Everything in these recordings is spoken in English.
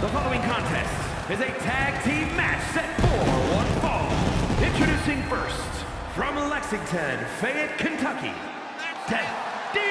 The following contest is a tag team match set for one fall. Introducing first, from Lexington, Fayette, Kentucky, Death Demon!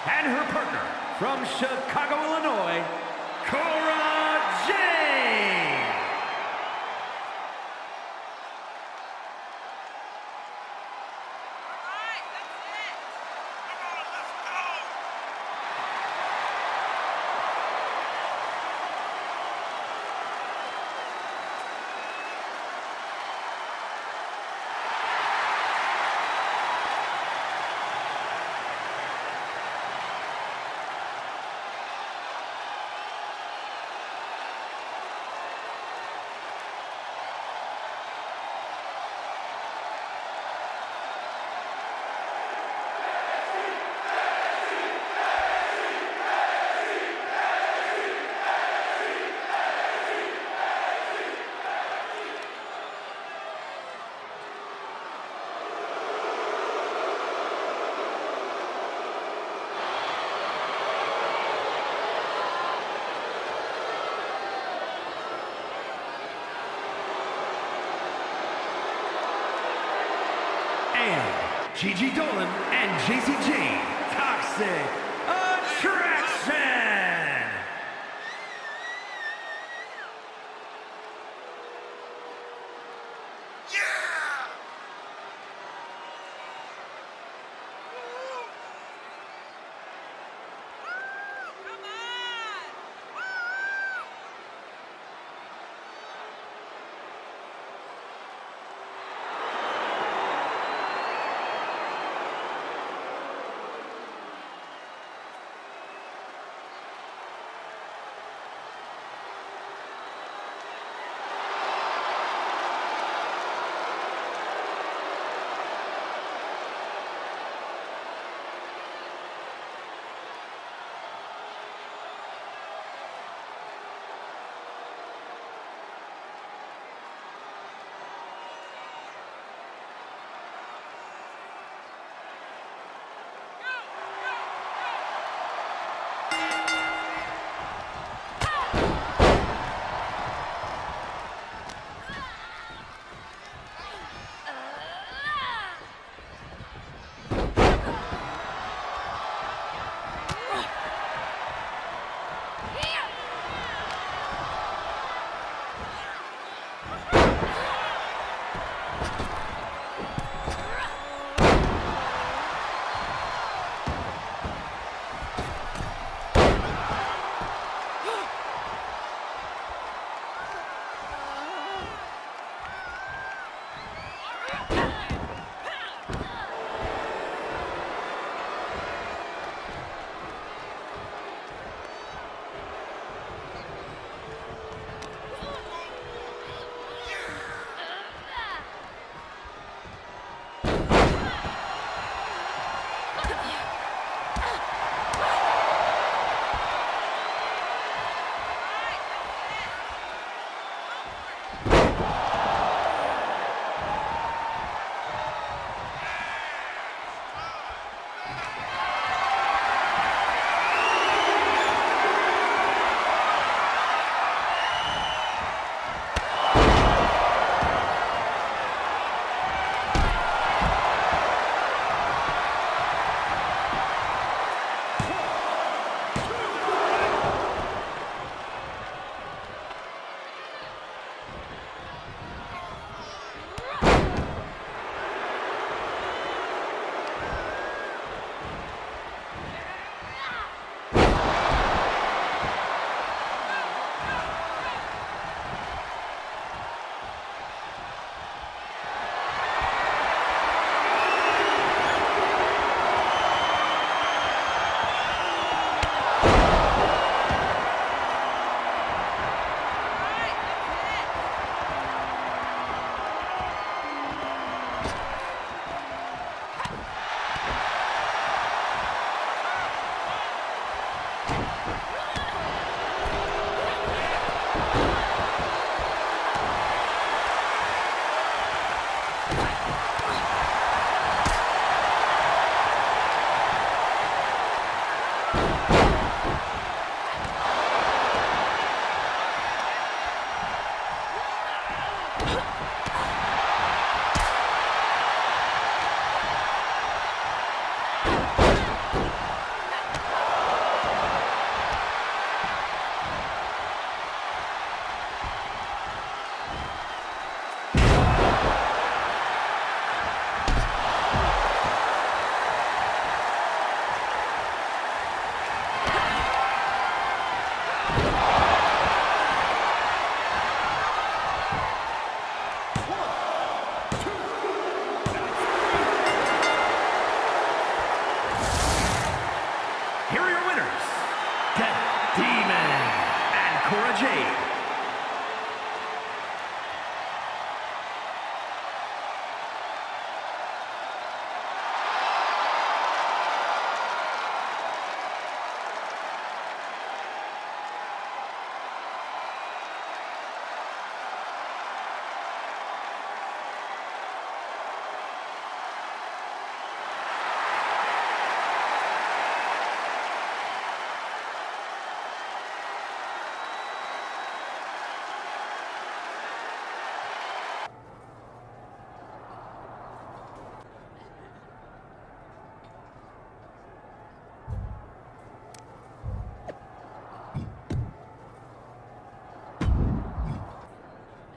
And her partner, from Chicago, Illinois, Cora Jade! And Gigi Dolan and JCG, Toxic Attraction!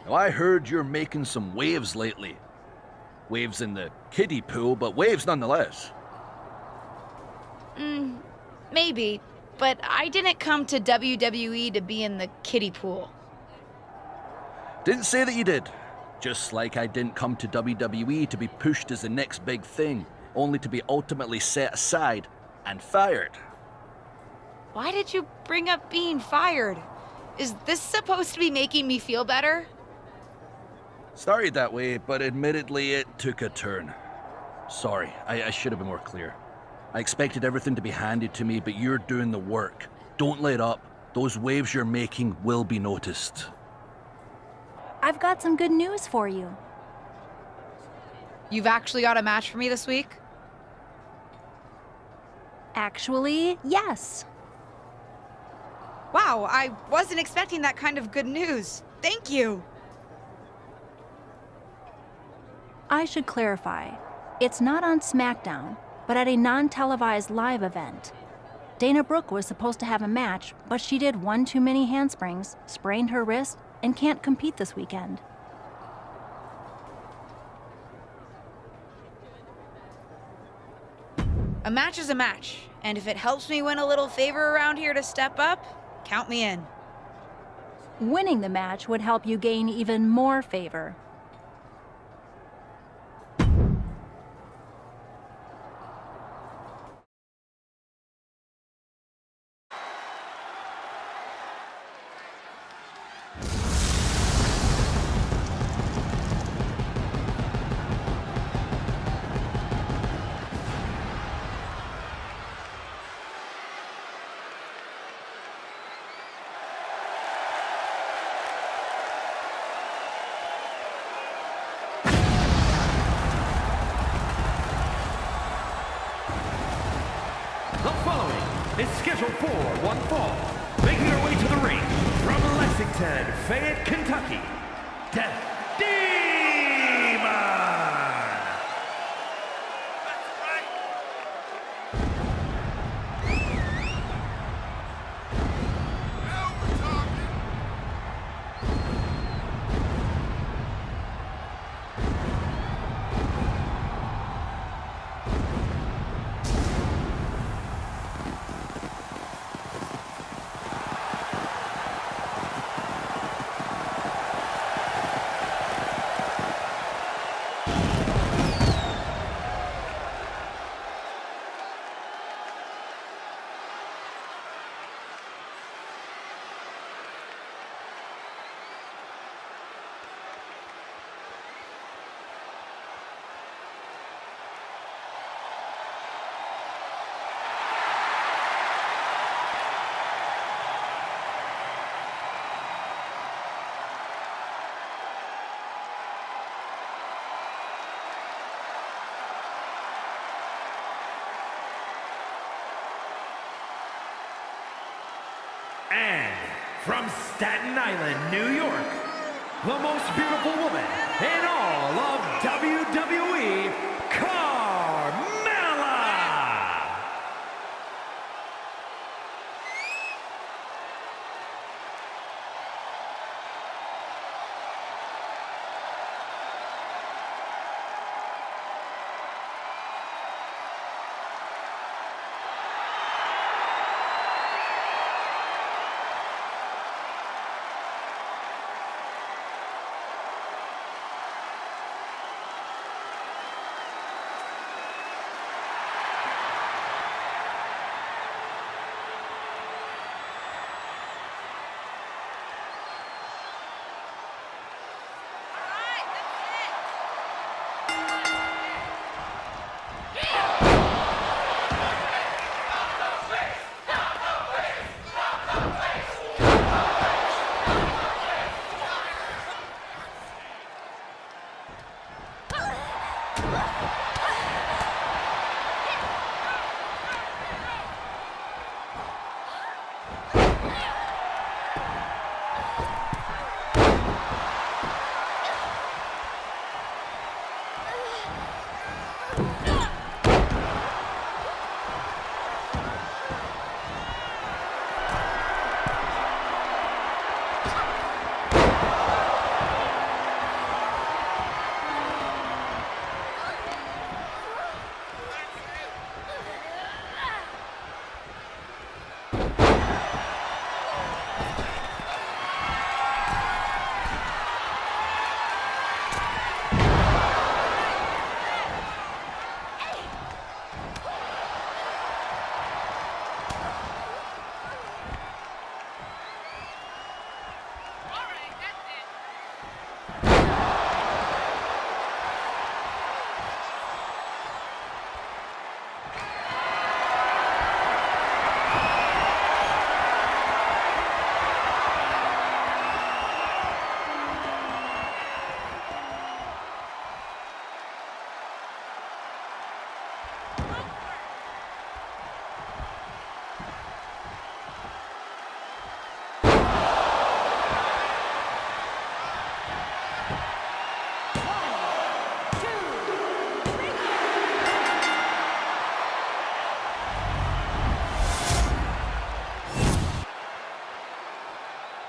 Now, I heard you're making some waves lately. Waves in the kiddie pool, but waves nonetheless. Maybe, but I didn't come to WWE to be in the kiddie pool. Didn't say that you did. Just like I didn't come to WWE to be pushed as the next big thing, only to be ultimately set aside and fired. Why did you bring up being fired? Is this supposed to be making me feel better? Started that way, but admittedly it took a turn. Sorry, I should have been more clear. I expected everything to be handed to me, but you're doing the work. Don't let up. Those waves you're making will be noticed. I've got some good news for you. You've actually got a match for me this week? Actually, yes. Wow, I wasn't expecting that kind of good news. Thank you. I should clarify. It's not on SmackDown, but at a non-televised live event. Dana Brooke was supposed to have a match, but she did one too many handsprings, sprained her wrist, and can't compete this weekend. A match is a match, and if it helps me win a little favor around here to step up, count me in. Winning the match would help you gain even more favor. The following is scheduled for one fall, making her way to the ring from Lexington, Fayette, Kentucky, Death Demon! Now we're talking. And from Staten Island, New York, the most beautiful woman in all of WWE, Carmella!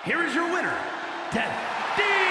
here is your winner, Death Demon!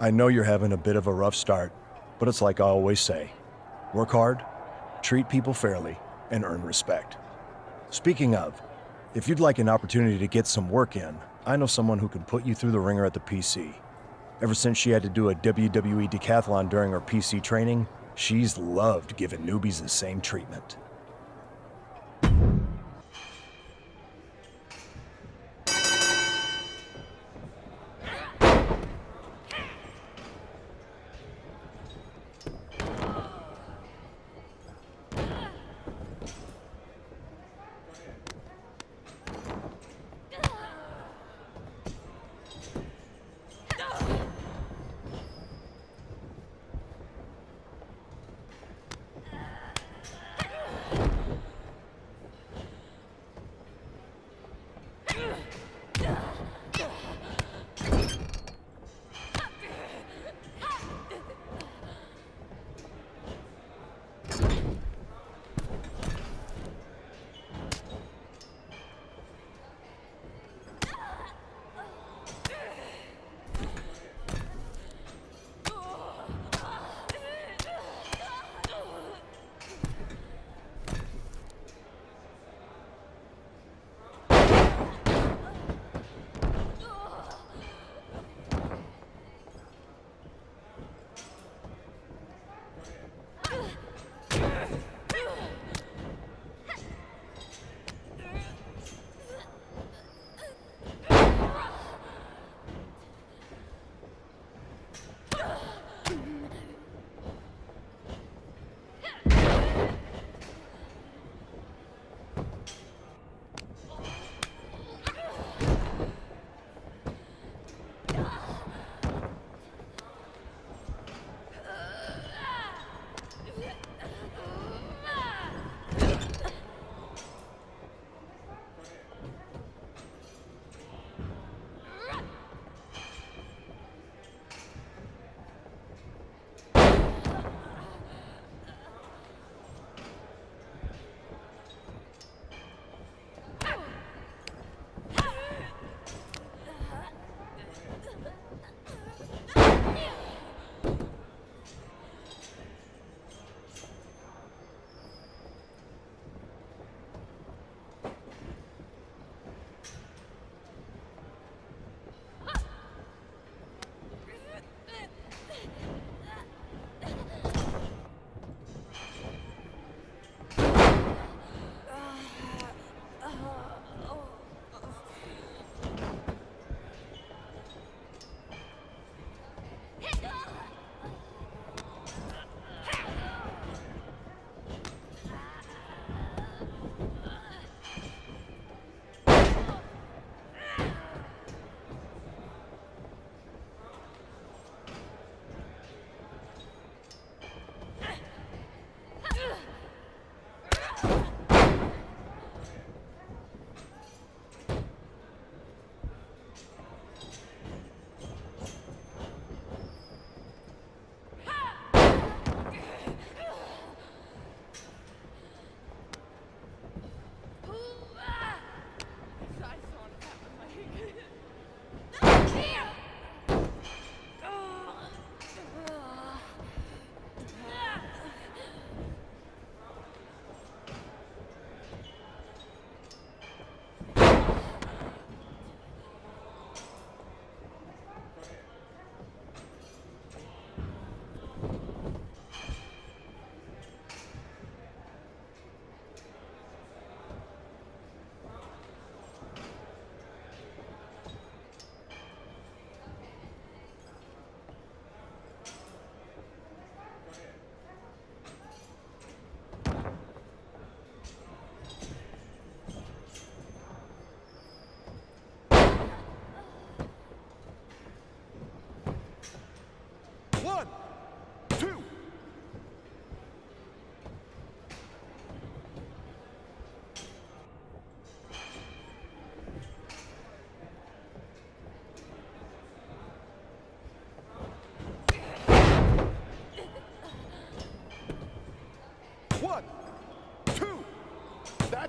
I know you're having a bit of a rough start, but it's like I always say, work hard, treat people fairly, and earn respect. Speaking of, if you'd like an opportunity to get some work in, I know someone who can put you through the ringer at the PC. Ever since she had to do a WWE decathlon during her PC training, she's loved giving newbies the same treatment.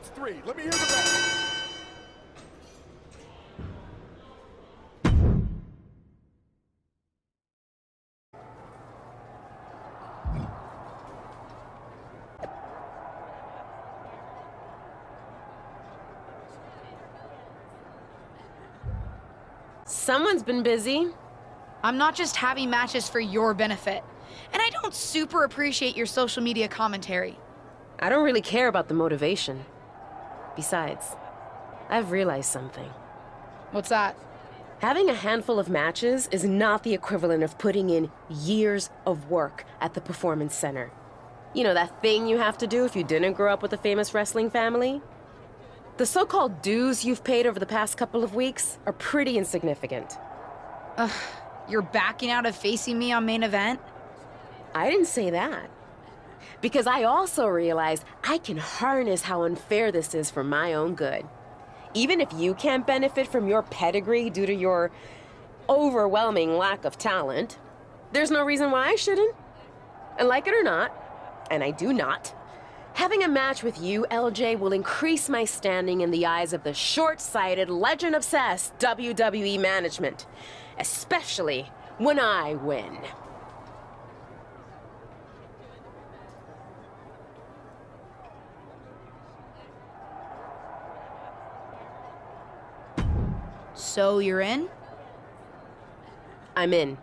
That's 3. Let me hear the rest. Someone's been busy. I'm not just having matches for your benefit. And I don't super appreciate your social media commentary. I don't really care about the motivation. Besides, I've realized something. What's that? Having a handful of matches is not the equivalent of putting in years of work at the Performance Center. You know, that thing you have to do if you didn't grow up with a famous wrestling family? The so-called dues you've paid over the past couple of weeks are pretty insignificant. You're backing out of facing me on main event? I didn't say that. Because I also realized I can harness how unfair this is for my own good. Even if you can't benefit from your pedigree due to your overwhelming lack of talent, there's no reason why I shouldn't. And like it or not, and I do not, having a match with you, LJ, will increase my standing in the eyes of the short-sighted, legend-obsessed WWE management, especially when I win. So you're in? I'm in.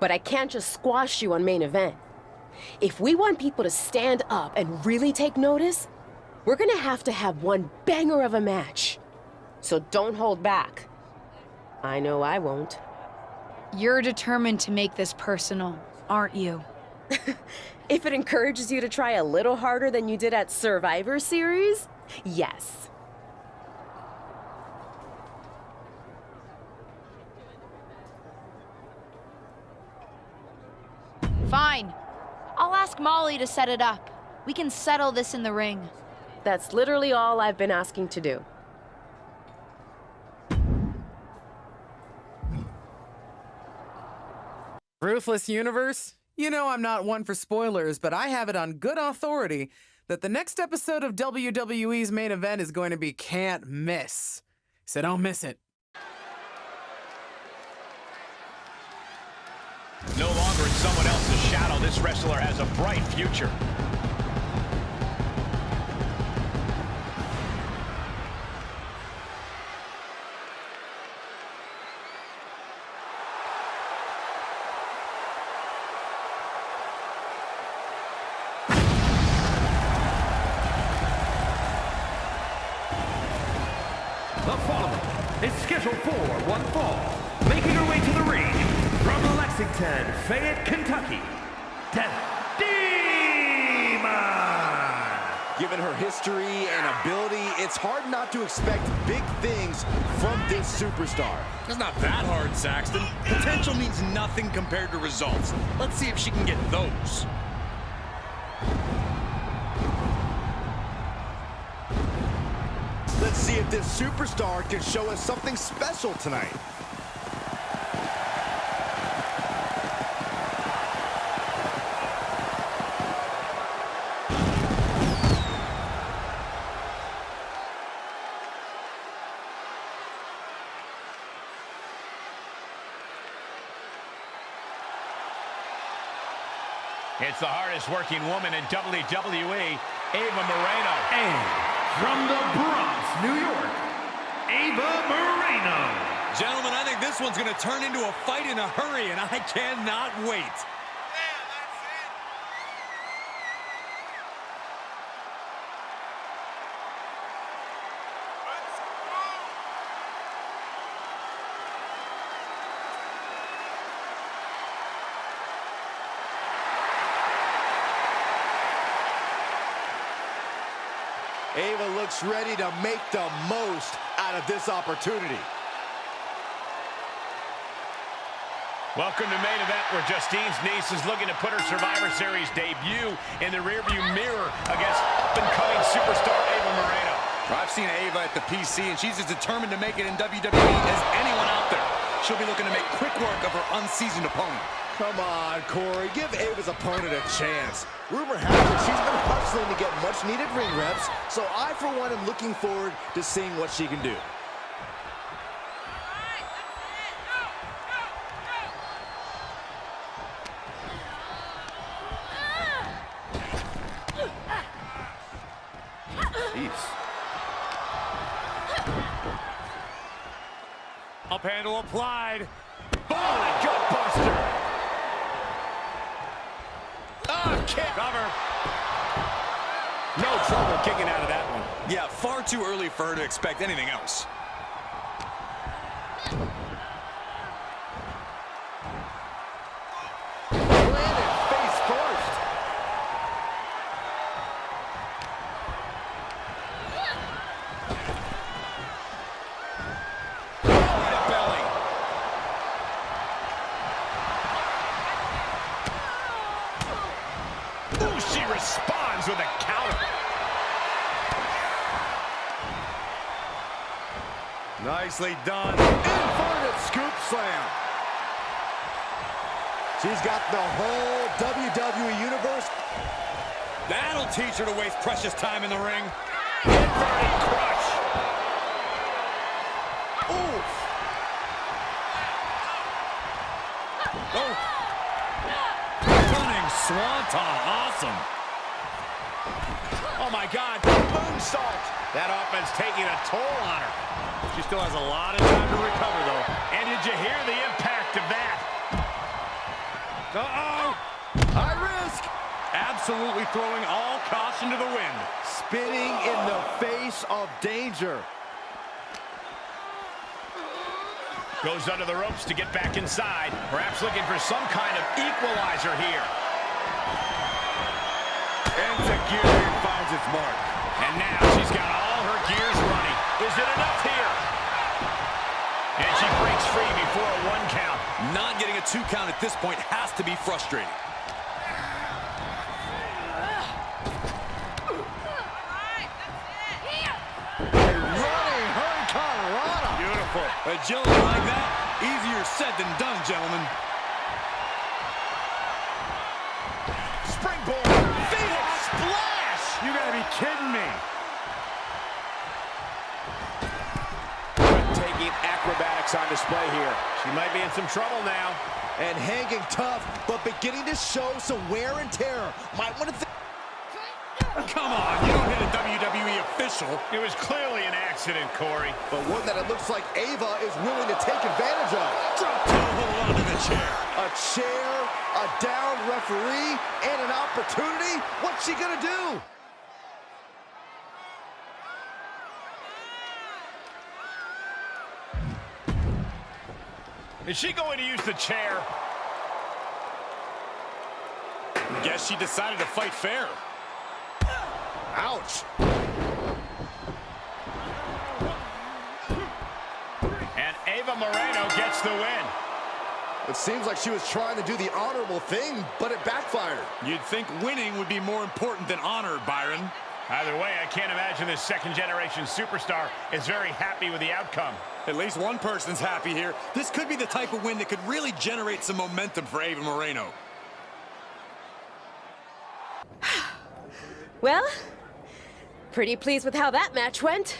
But I can't just squash you on main event. If we want people to stand up and really take notice, we're gonna have to have one banger of a match. So don't hold back. I know I won't. You're determined to make this personal, aren't you? If it encourages you to try a little harder than you did at Survivor Series, yes. Fine. I'll ask Molly to set it up. We can settle this in the ring. That's literally all I've been asking to do. Ruthless Universe? You know I'm not one for spoilers, but I have it on good authority that the next episode of WWE's main event is going to be can't miss. So don't miss it. No longer in someone else's shadow, this wrestler has a bright future. The following is scheduled for one fall, making her way to the ring from Lexington, Fayette, Kentucky, Demon. Given her history and ability, it's hard not to expect big things from this superstar. It's not that hard, Saxton. Potential means nothing compared to results. Let's see if she can get those. Let's see if this superstar can show us something special tonight. It's the hardest working woman in WWE, Ava Moreno. And from the Bronx, New York, Ava Moreno. Gentlemen, I think this one's going to turn into a fight in a hurry, and I cannot wait. Ava looks ready to make the most out of this opportunity. Welcome to main event, where Justine's niece is looking to put her Survivor Series debut in the rearview mirror against up-and-coming superstar Ava Moreno. I've seen Ava at the PC, and she's as determined to make it in WWE as anyone out there. She'll be looking to make quick work of her unseasoned opponent. Come on, Corey. Give Ava's opponent a chance. Rumor has it she's been hustling to get much-needed ring reps, so I, for one, am looking forward to seeing what she can do. Up handle applied. Oh, gut buster. Kick. Cover. No trouble kicking out of that one. Yeah, far too early for her to expect anything else. Landed face first. Belly. Ooh, she responds with a counter. Nicely done. Inverted scoop slam. She's got the whole WWE Universe. That'll teach her to waste precious time in the ring. Inverted crush. Oof. Oh. Running swanton. Awesome. Oh, my God. Moonsault. That offense taking a toll on her. She still has a lot of time to recover, though. And did you hear the impact of that? Uh-oh. High risk. Absolutely throwing all caution to the wind. Spinning in the face of danger. Goes under the ropes to get back inside. Perhaps looking for some kind of equalizer here. Insecurity finds its mark. And now she's got all her gears running. Is it enough here? And she breaks free before a 1 count. Not getting a 2 count at this point has to be frustrating. Running Hurricane Rana. Beautiful. Agility like that, easier said than done, gentlemen. Springboard. Phoenix splash. You gotta be kidding me. Taking acrobatics on display here. She might be in some trouble now. And hanging tough, but beginning to show some wear and tear. Might want to think. Come on, you don't hit a WWE official. It was clearly an accident, Corey. But one that it looks like Ava is willing to take advantage of. Drop toe, hold on to the chair. A chair, a down referee, and an opportunity. What's she gonna do? Is she going to use the chair? Guess she decided to fight fair. Ouch. And Ava Moreno gets the win. It seems like she was trying to do the honorable thing, but it backfired. You'd think winning would be more important than honor, Byron. Either way, I can't imagine this second-generation superstar is very happy with the outcome. At least one person's happy here. This could be the type of win that could really generate some momentum for Ava Moreno. Well, pretty pleased with how that match went.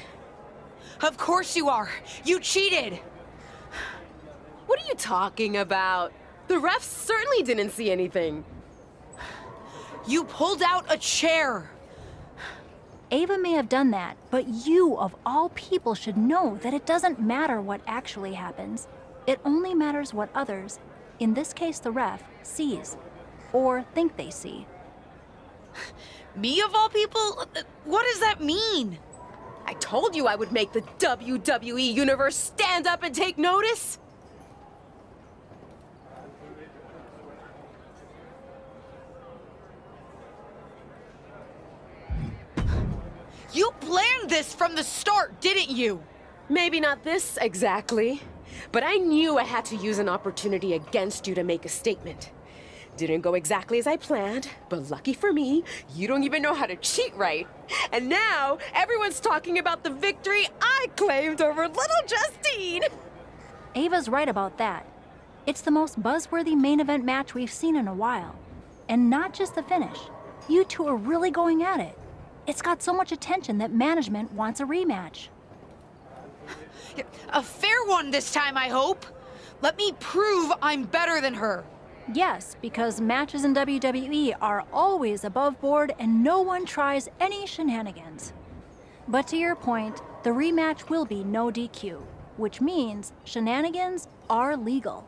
Of course you are. You cheated. What are you talking about? The refs certainly didn't see anything. You pulled out a chair. Ava may have done that, but you, of all people, should know that it doesn't matter what actually happens. It only matters what others, in this case the ref, sees, or think they see. Me of all people? What does that mean? I told you I would make the WWE Universe stand up and take notice. You planned this from the start, didn't you? Maybe not this exactly, but I knew I had to use an opportunity against you to make a statement. Didn't go exactly as I planned, but lucky for me, you don't even know how to cheat right. And now, everyone's talking about the victory I claimed over little Justine. Ava's right about that. It's the most buzzworthy main event match we've seen in a while. And not just the finish. You two are really going at it. It's got so much attention that management wants a rematch. A fair one this time, I hope. Let me prove I'm better than her. Yes, because matches in WWE are always above board and no one tries any shenanigans. But to your point, the rematch will be no DQ, which means shenanigans are legal.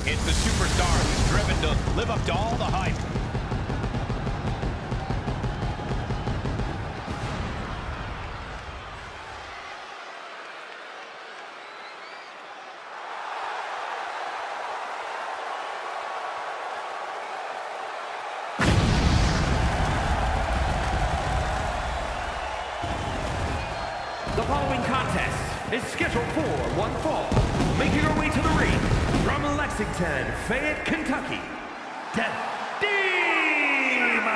It's the superstar who's driven to live up to all the hype. The following contest is scheduled for one fall. Making her way to the ring from Lexington, Fayette, Kentucky, Death Demon!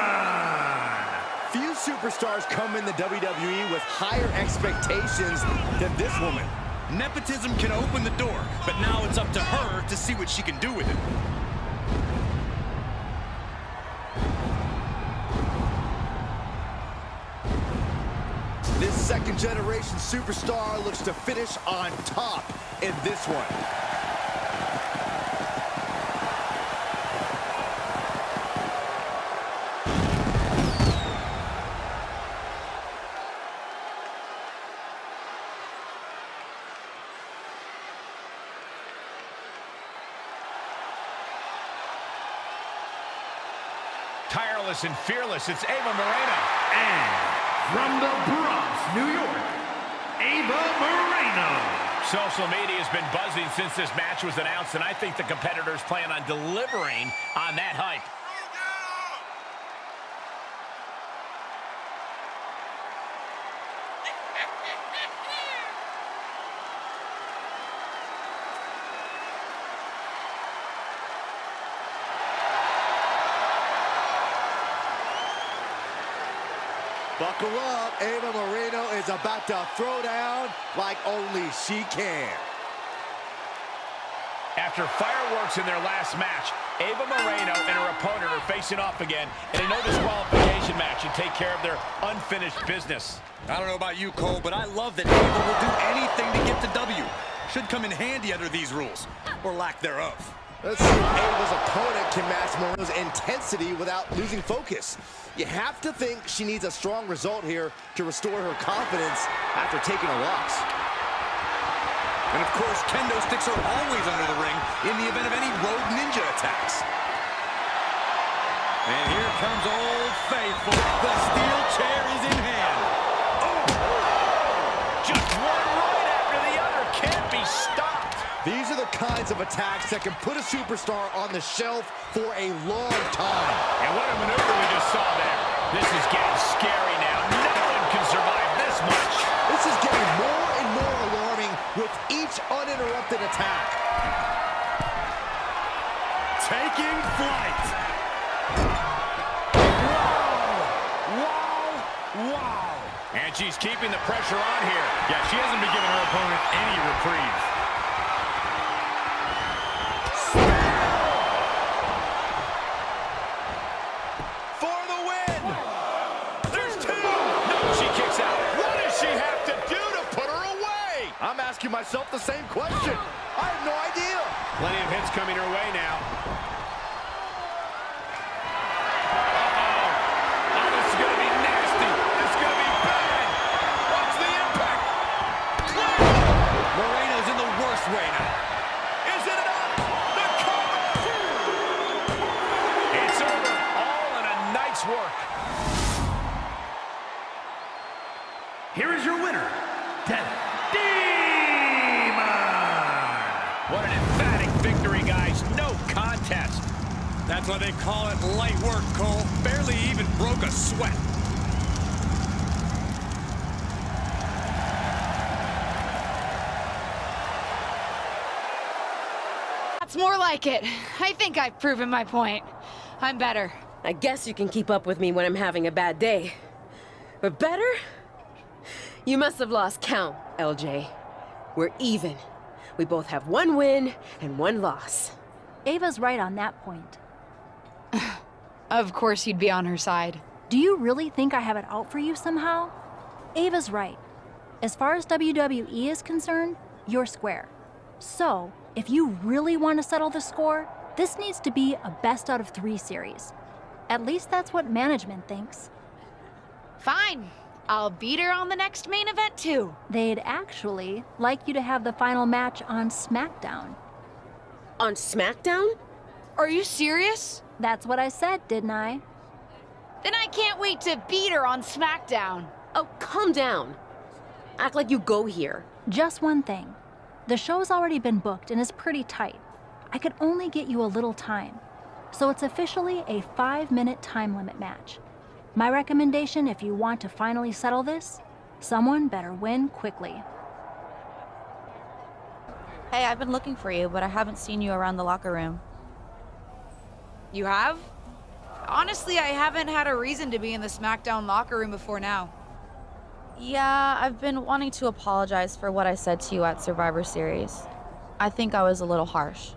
Few superstars come in the WWE with higher expectations than this woman. Nepotism can open the door, but now it's up to her to see what she can do with it. This second-generation superstar looks to finish on top in this one. Tireless and fearless, it's Ava Moreno. And from the Bronx, New York, Ava Moreno. Social media has been buzzing since this match was announced, and I think the competitors plan on delivering on that hype. Buckle up, Ava Moreno is about to throw down like only she can. After fireworks in their last match, Ava Moreno and her opponent are facing off again in a no disqualification match and take care of their unfinished business. I don't know about you, Cole, but I love that Ava will do anything to get the W. Should come in handy under these rules, or lack thereof. Let's see if Ava's opponent can match Moreno's intensity without losing focus. You have to think she needs a strong result here to restore her confidence after taking a loss. And of course, kendo sticks are always under the ring in the event of any Road Ninja attacks. And here comes Old Faithful. The steel chair is in hand. Oh! Just one right after the other. Can't be stopped. These are the kinds of attacks that can put a superstar on the shelf for a long time. And what a maneuver we just saw there. This is getting scary now. No one can survive this much. This is getting more and more alarming with each uninterrupted attack. Taking flight. Wow. And she's keeping the pressure on here. Yeah, she hasn't been giving her opponent any reprieve. For the win. There's two. No, she kicks out. What does she have to do to put her away? I'm asking myself the same question. I have no idea. Plenty of hits coming her way now. Way now. Is it enough? The cover! It's over. All in a night's work. Here is your winner, Death Demon! What an emphatic victory, guys. No contest. That's why they call it light work, Cole. Barely even broke a sweat. That's more like it. I think I've proven my point. I'm better. I guess you can keep up with me when I'm having a bad day. But better? You must have lost count, LJ. We're even. We both have 1 win and 1 loss. Ava's right on that point. Of course you'd be on her side. Do you really think I have it out for you somehow? Ava's right. As far as WWE is concerned, you're square. So, if you really want to settle the score, this needs to be a best out of 3 series. At least that's what management thinks. Fine. I'll beat her on the next main event too. They'd actually like you to have the final match on SmackDown. On SmackDown? Are you serious? That's what I said, didn't I? Then I can't wait to beat her on SmackDown. Oh, calm down. Act like you go here. Just one thing. The show's already been booked and is pretty tight. I could only get you a little time. So it's officially a 5-minute time limit match. My recommendation, if you want to finally settle this, someone better win quickly. Hey, I've been looking for you, but I haven't seen you around the locker room. You have? Honestly, I haven't had a reason to be in the SmackDown locker room before now. Yeah, I've been wanting to apologize for what I said to you at Survivor Series. I think I was a little harsh.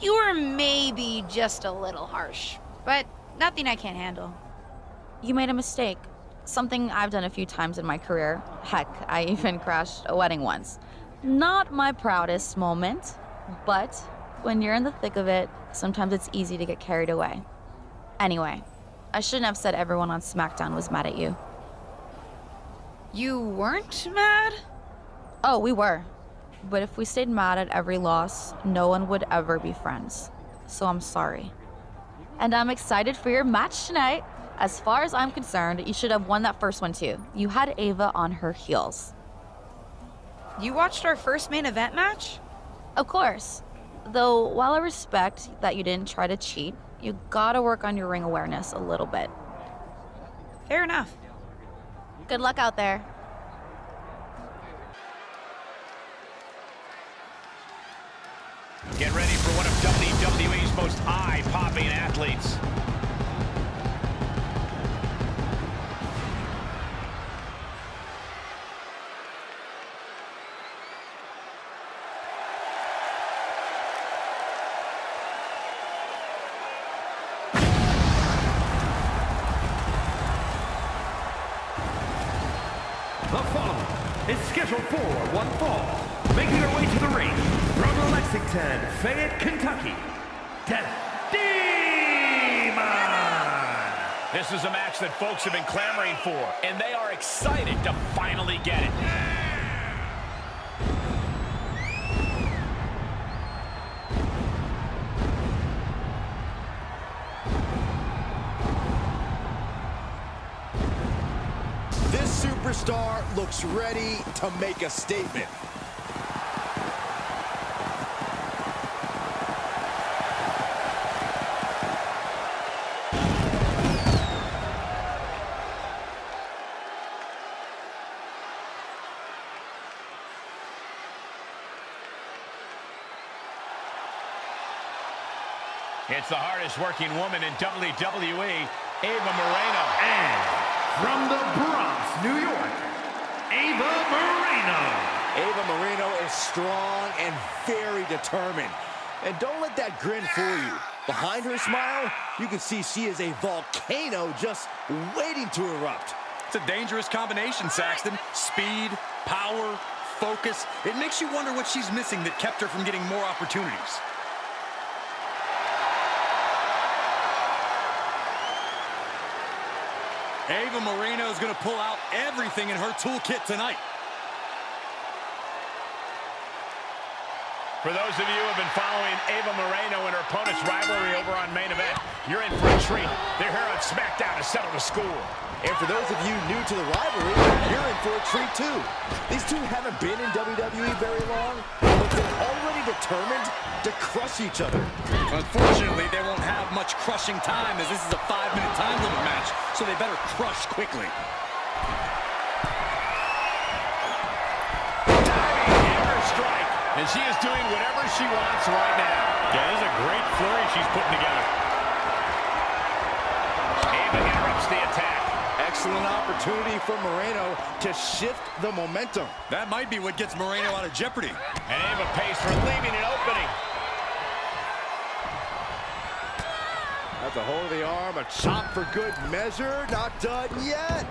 You were maybe just a little harsh, but nothing I can't handle. You made a mistake. Something I've done a few times in my career. Heck, I even crashed a wedding once. Not my proudest moment, but when you're in the thick of it, sometimes it's easy to get carried away. Anyway, I shouldn't have said everyone on SmackDown was mad at you. You weren't mad? Oh, we were. But if we stayed mad at every loss, no one would ever be friends. So I'm sorry. And I'm excited for your match tonight. As far as I'm concerned, you should have won that first one too. You had Ava on her heels. You watched our first main event match? Of course. Though, while I respect that you didn't try to cheat, you gotta work on your ring awareness a little bit. Fair enough. Good luck out there. Get ready for one of WWE's most eye-popping athletes. The following is scheduled for one fall. Making her way to the ring from Lexington, Fayette, Kentucky, Death Demon! This is a match that folks have been clamoring for, and they are excited to finally get it. This superstar looks ready to make a statement. It's the hardest working woman in WWE, Ava Moreno. And from the Bronx, New York, Ava Moreno. Ava Moreno is strong and very determined. And don't let that grin fool you. Behind her smile, you can see she is a volcano just waiting to erupt. It's a dangerous combination, Saxton. Speed, power, focus. It makes you wonder what she's missing that kept her from getting more opportunities. Ava Moreno is going to pull out everything in her toolkit tonight. For those of you who have been following Ava Moreno and her opponent's rivalry over on Main Event, you're in for a treat. They're here on SmackDown to settle the score. And for those of you new to the rivalry, you're in for a treat too. These two haven't been in WWE very long, but they're already determined to crush each other. Unfortunately, they won't have much crushing time as this is a 5-minute time limit match, so they better crush quickly. Diving hammer strike. And she is doing whatever she wants right now. Yeah, this is a great flurry she's putting together. Ava interrupts the attack. Excellent opportunity for Moreno to shift the momentum. That might be what gets Moreno out of jeopardy. And Ava pays for leaving an opening. That's a hold of the arm, a chop for good measure. Not done yet.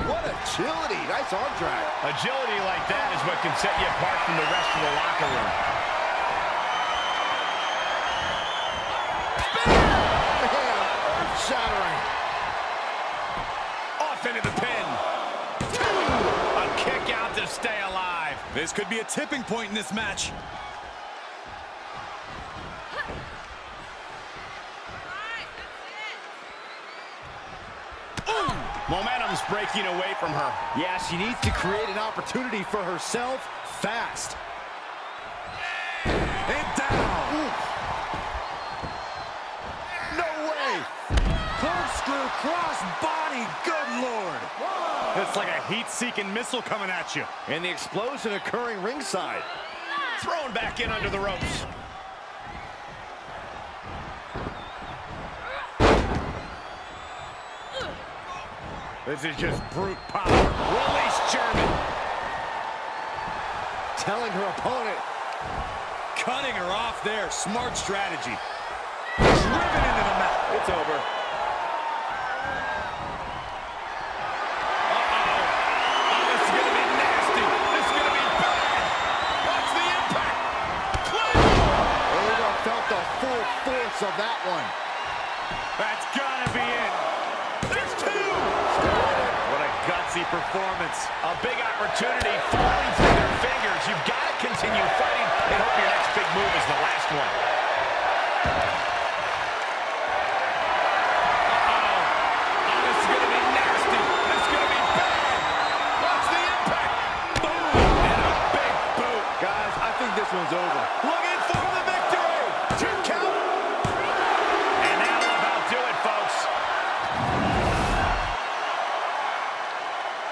What agility. Nice arm drag. Agility like that is what can set you apart from the rest of the locker room. Man, earth-shattering. Off into the pin. A kick out to stay alive. This could be a tipping point in this match. Momentum's breaking away from her. Yeah, she needs to create an opportunity for herself fast. And down. Ooh. No way. Corkscrew cross body. Good Lord. It's like a heat-seeking missile coming at you. And the explosion occurring ringside. Thrown back in under the ropes. This is just brute power. Release German. Telling her opponent. Cutting her off there. Smart strategy. Driven into the mat. It's over. Uh-oh. Oh, this is going to be nasty. This is going to be bad. Watch the impact. Ava felt the full force of that one. That's got to be it. There's two. What a gutsy performance. A big opportunity falling through their fingers. You've got to continue fighting and hope your next big move is the last one. Uh-oh. Oh, this is going to be nasty. This is going to be bad. Watch the impact. Boom. And a big boot. Guys, I think this one's over. Looking for the victory. 2 count. And that'll about do it, folks.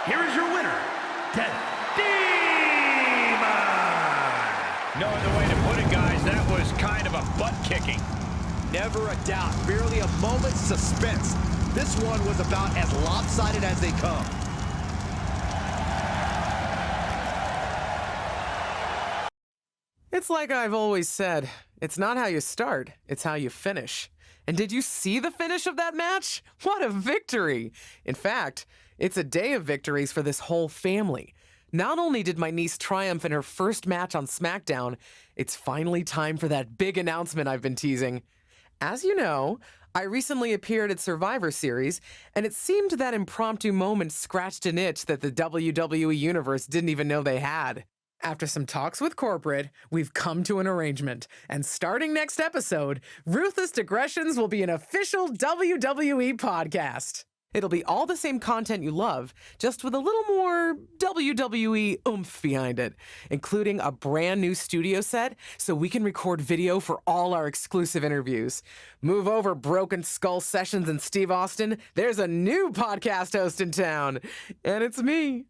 Here is your winner, Death Demon! No other way to put it, guys. That was kind of a butt-kicking. Never a doubt. Barely a moment's suspense. This one was about as lopsided as they come. It's like I've always said, it's not how you start, it's how you finish. And did you see the finish of that match? What a victory! In fact, it's a day of victories for this whole family. Not only did my niece triumph in her first match on SmackDown, it's finally time for that big announcement I've been teasing. As you know, I recently appeared at Survivor Series, and it seemed that impromptu moment scratched an itch that the WWE Universe didn't even know they had. After some talks with corporate, we've come to an arrangement, and starting next episode, Ruthless Digressions will be an official WWE podcast. It'll be all the same content you love, just with a little more WWE oomph behind it, including a brand new studio set so we can record video for all our exclusive interviews. Move over, Broken Skull Sessions and Steve Austin. There's a new podcast host in town, and it's me.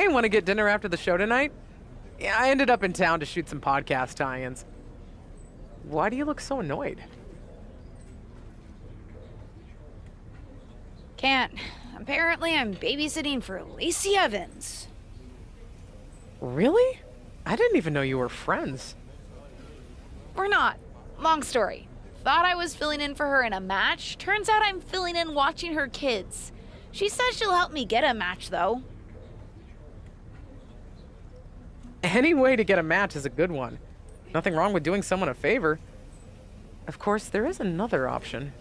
Hey, want to get dinner after the show tonight? Yeah, I ended up in town to shoot some podcast tie-ins. Why do you look so annoyed? Can't. Apparently, I'm babysitting for Lacey Evans. Really? I didn't even know you were friends. We're not. Long story. Thought I was filling in for her in a match. Turns out I'm filling in watching her kids. She says she'll help me get a match, though. Any way to get a match is a good one. Nothing wrong with doing someone a favor. Of course, there is another option.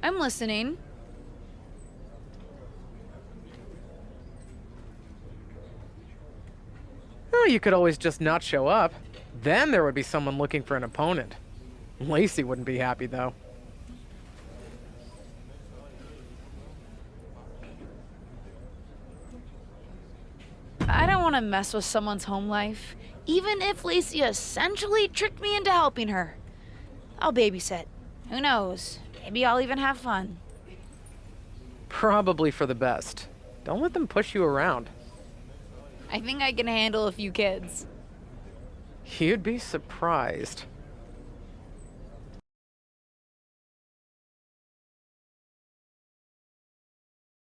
I'm listening. Oh, you could always just not show up. Then there would be someone looking for an opponent. Lacey wouldn't be happy, though. I don't want to mess with someone's home life, even if Lacey essentially tricked me into helping her. I'll babysit. Who knows? Maybe I'll even have fun. Probably for the best. Don't let them push you around. I think I can handle a few kids. You'd be surprised.